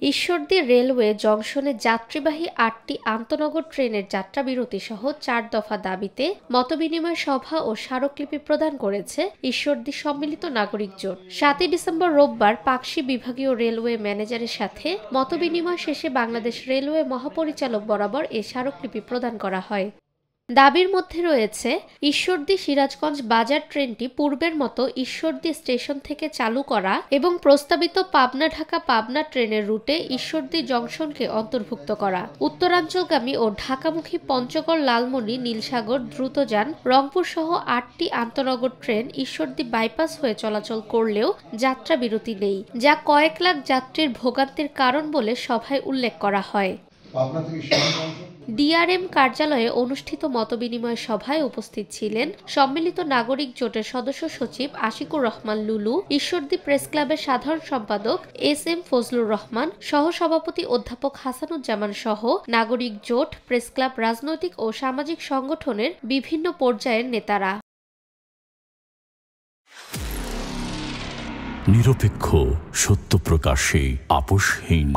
Ishwardi railway জংশনে যাত্রীবাহী ৮টি আন্তনগর ট্রেনের যাত্রাবিরতি সহ ৪ দফা দাবিতে মতবিনিময় সভা ও স্মারকলিপি প্রদান করেছে ঈশ্বরদী সম্মিলিত নাগরিক জোট। ৭ই ডিসেম্বর রোববার পাকশী বিভাগীয় রেলওয়ে ম্যানেজারের সাথে মতবিনিময় শেষে বাংলাদেশ রেলওয়ে মহাপরিচালক বরাবর এ স্মারকলিপি প্রদান করা হয়। দাবির মধ্যে রয়েছে ঈশ্বরদী সিরাজগঞ্জ বাজার ট্রেনটি পূর্বের মতো ঈশ্বরদী স্টেশন থেকে চালু করা এবং প্রস্তাবিত পাবনা ঢাকা পাবনা ট্রেনের রুটে ঈশ্বরদী জংশনকে অন্তর্ভুক্ত করা। উত্তরাঞ্চলগামী ও ঢাকামুখী পঞ্চগড় লালমনি নীলসাগর দ্রুতযান রংপুর সহ ৮টি আন্তনগর ট্রেন ঈশ্বরদী বাইপাস হয়ে চলাচল করলেও যাত্রা বিরতি নেই, যা কয়েক লাখ যাত্রীর ভোগান্তির কারণ বলে সভায় উল্লেখ করা হয়। ডিআরএম কার্যালয়ে অনুষ্ঠিত মতবিনিময় সভায় উপস্থিত ছিলেন সম্মিলিত নাগরিক জোটের সদস্য সচিব আশিকুর রহমান লুলু, ঈশ্বরদী প্রেস ক্লাবের সাধারণ সম্পাদক এস.এম. ফজলুর রহমান, সহসভাপতি অধ্যাপক হাসানুজ্জামান সহ নাগরিক জোট, প্রেস ক্লাব, রাজনৈতিক ও সামাজিক সংগঠনের বিভিন্ন পর্যায়ের নেতারা। নিরপেক্ষ, সত্য প্রকাশে আপোষহীন।